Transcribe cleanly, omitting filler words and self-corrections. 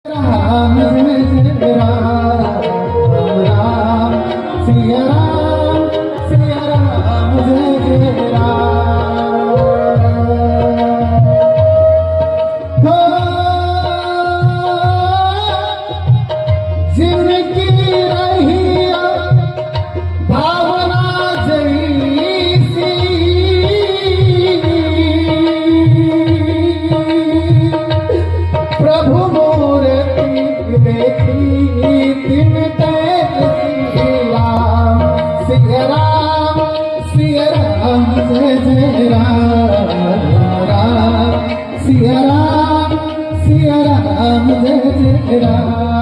राम जय राम राम सिया राम जय राम। हो जिनकी रहिया भावना जैसी प्रभु मोरे देखी दिन राम सिया राम जय जय राम राम सिया राम जय जय राम।